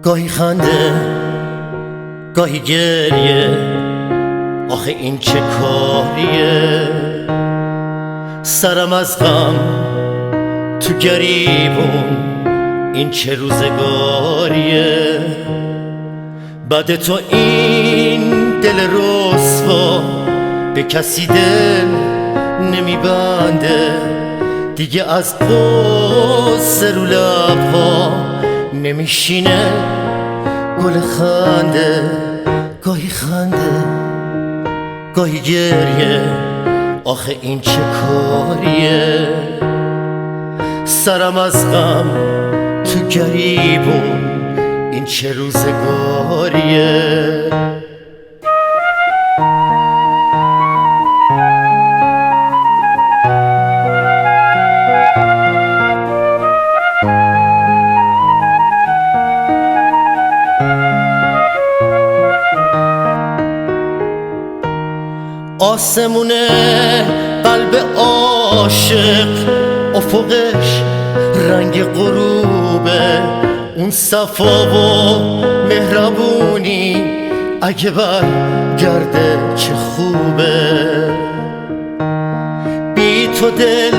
گاهی خنده گاهی گریه، آخه این چه کاریه؟ سرم از غم تو گریبون، این چه روزگاریه؟ بعد تو این دل رسوا به کسی دل نمیبنده، دیگه از غصه رو لبها نمیشینه گل خنده. گاهی خنده گاهی گریه، آخه این چه کاریه؟ سرم از غم تو گریبون، این چه روزگاریه؟ آسمونه قلب عاشق، افقش رنگ غروبه، اون صفا و مهربونی اگه برگرده چه خوبه. بی تو دل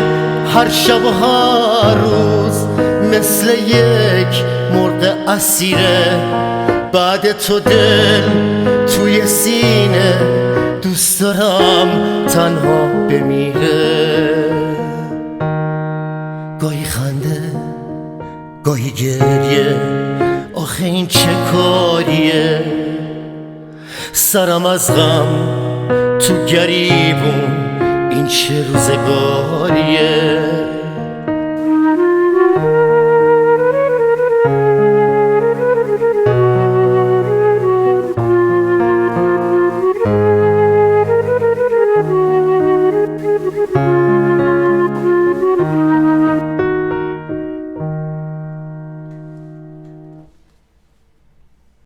هر شب و هر روز مثل یک مرغ اسیره، بعد تو دل توی سینه دوست دارم تنها بمیره. گاهی خنده گاهی گریه، آخه این چه کاریه؟ سرم از غم تو گریبون، این چه روزگاریه؟